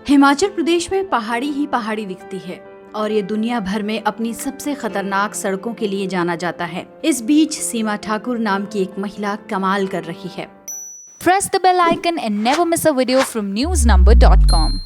हिमाचल प्रदेश में पहाड़ी ही पहाड़ी दिखती है और ये दुनिया भर में अपनी सबसे खतरनाक सड़कों के लिए जाना जाता है। इस बीच सीमा ठाकुर नाम की एक महिला कमाल कर रही है। Press the bell icon and never miss a video from newsnumber.com।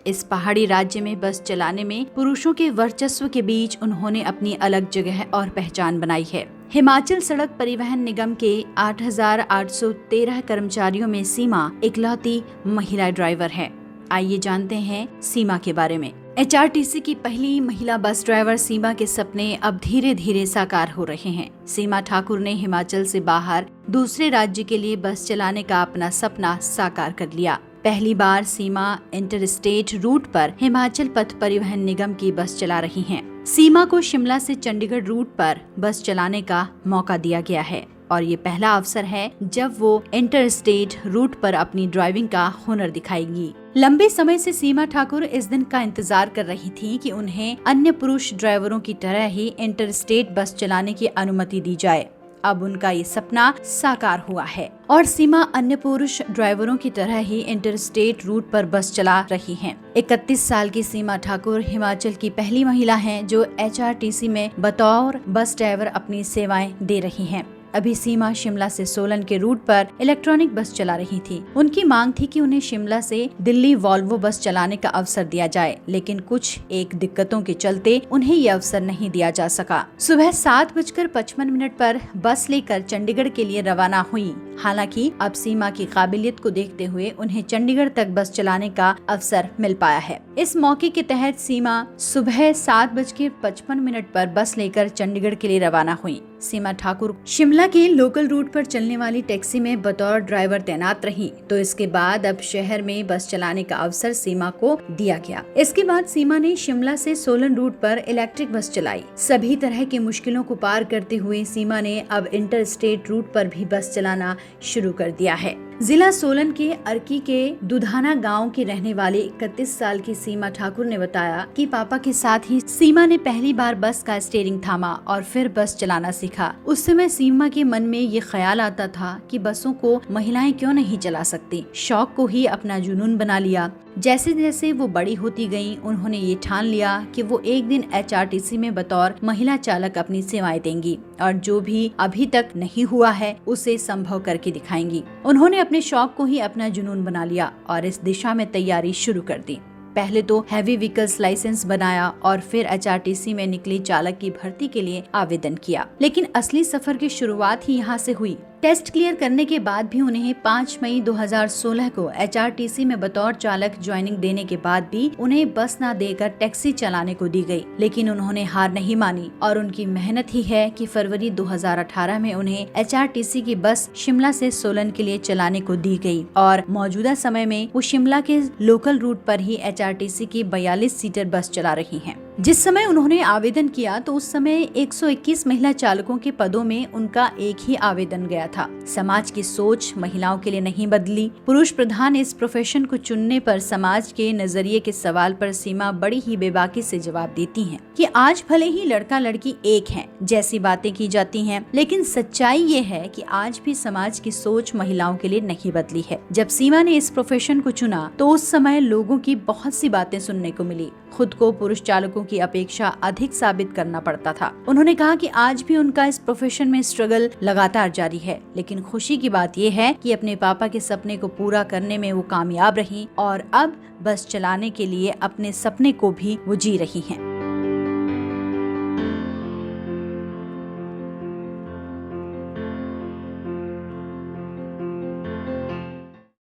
इस पहाड़ी राज्य में बस चलाने में पुरुषों के वर्चस्व के बीच उन्होंने अपनी अलग जगह और पहचान बनाई है। हिमाचल सड़क परिवहन निगम के 8,813 कर्मचारियों में सीमा इकलौती महिला ड्राइवर है। आइए जानते हैं सीमा के बारे में। HRTC की पहली महिला बस ड्राइवर सीमा के सपने अब धीरे धीरे साकार हो रहे हैं। सीमा ठाकुर ने हिमाचल से बाहर दूसरे राज्य के लिए बस चलाने का अपना सपना साकार कर लिया। पहली बार सीमा इंटरस्टेट रूट पर हिमाचल पथ परिवहन निगम की बस चला रही हैं। सीमा को शिमला से चंडीगढ़ रूट पर बस चलाने का मौका दिया गया है और ये पहला अवसर है जब वो इंटरस्टेट रूट पर अपनी ड्राइविंग का हुनर दिखाएगी। लंबे समय से सीमा ठाकुर इस दिन का इंतजार कर रही थी कि उन्हें अन्य पुरुष ड्राइवरों की तरह ही इंटरस्टेट बस चलाने की अनुमति दी जाए। अब उनका ये सपना साकार हुआ है और सीमा अन्य पुरुष ड्राइवरों की तरह ही इंटरस्टेट रूट पर बस चला रही हैं। 31 साल की सीमा ठाकुर हिमाचल की पहली महिला हैं जो HRTC में बतौर बस ड्राइवर अपनी सेवाएं दे रही हैं। अभी सीमा शिमला से सोलन के रूट पर इलेक्ट्रॉनिक बस चला रही थी। उनकी मांग थी कि उन्हें शिमला से दिल्ली वॉल्वो बस चलाने का अवसर दिया जाए, लेकिन कुछ एक दिक्कतों के चलते उन्हें ये अवसर नहीं दिया जा सका। सुबह 7:55 पर बस लेकर चंडीगढ़ के लिए रवाना हुई। हालांकि अब सीमा की काबिलियत को देखते हुए उन्हें चंडीगढ़ तक बस चलाने का अवसर मिल पाया है। इस मौके के तहत सीमा सुबह 7:55 पर बस लेकर चंडीगढ़ के लिए रवाना हुई। सीमा ठाकुर शिमला के लोकल रूट पर चलने वाली टैक्सी में बतौर ड्राइवर तैनात रही, तो इसके बाद अब शहर में बस चलाने का अवसर सीमा को दिया गया। इसके बाद सीमा ने शिमला से सोलन रूट पर इलेक्ट्रिक बस चलाई। सभी तरह की मुश्किलों को पार करते हुए सीमा ने अब इंटरस्टेट रूट पर भी बस चलाना शुरू कर दिया है। जिला सोलन के अर्की के दुधाना गांव की रहने वाली 31 साल की सीमा ठाकुर ने बताया कि पापा के साथ ही सीमा ने पहली बार बस का स्टीयरिंग थामा और फिर बस चलाना सीखा। उस समय सीमा के मन में ये ख्याल आता था कि बसों को महिलाएं क्यों नहीं चला सकती। शौक को ही अपना जुनून बना लिया। जैसे जैसे वो बड़ी होती गयी, उन्होंने ये ठान लिया कि वो एक दिन HRTC में बतौर महिला चालक अपनी सेवाएं देंगी और जो भी अभी तक नहीं हुआ है उसे संभव करके दिखाएंगी। उन्होंने अपने शौक को ही अपना जुनून बना लिया और इस दिशा में तैयारी शुरू कर दी। पहले तो हैवी व्हीकल्स लाइसेंस बनाया और फिर HRTC में निकली चालक की भर्ती के लिए आवेदन किया। लेकिन असली सफर की शुरुआत ही यहाँ से हुई। टेस्ट क्लियर करने के बाद भी उन्हें 5 मई 2016 को HRTC में बतौर चालक ज्वाइनिंग देने के बाद भी उन्हें बस न देकर टैक्सी चलाने को दी गई, लेकिन उन्होंने हार नहीं मानी और उनकी मेहनत ही है कि फरवरी 2018 में उन्हें HRTC की बस शिमला से सोलन के लिए चलाने को दी गई और मौजूदा समय में वो शिमला के लोकल रूट पर ही HRTC की 42 सीटर बस चला रही हैं। जिस समय उन्होंने आवेदन किया तो उस समय 121 महिला चालकों के पदों में उनका एक ही आवेदन गया था। समाज की सोच महिलाओं के लिए नहीं बदली। पुरुष प्रधान इस प्रोफेशन को चुनने पर समाज के नजरिए के सवाल पर सीमा बड़ी ही बेबाकी से जवाब देती हैं कि आज भले ही लड़का लड़की एक हैं जैसी बातें की जाती हैं, लेकिन सच्चाई ये है कि आज भी समाज की सोच महिलाओं के लिए नहीं बदली है। जब सीमा ने इस प्रोफेशन को चुना तो उस समय लोगों की बहुत सी बातें सुनने को मिली। खुद को पुरुष चालकों की अपेक्षा अधिक साबित करना पड़ता था। उन्होंने कहा कि आज भी उनका इस प्रोफेशन में स्ट्रगल लगातार जारी है, लेकिन खुशी की बात यह है कि अपने पापा के सपने को पूरा करने में वो कामयाब रही और अब बस चलाने के लिए अपने सपने को भी वो जी रही हैं।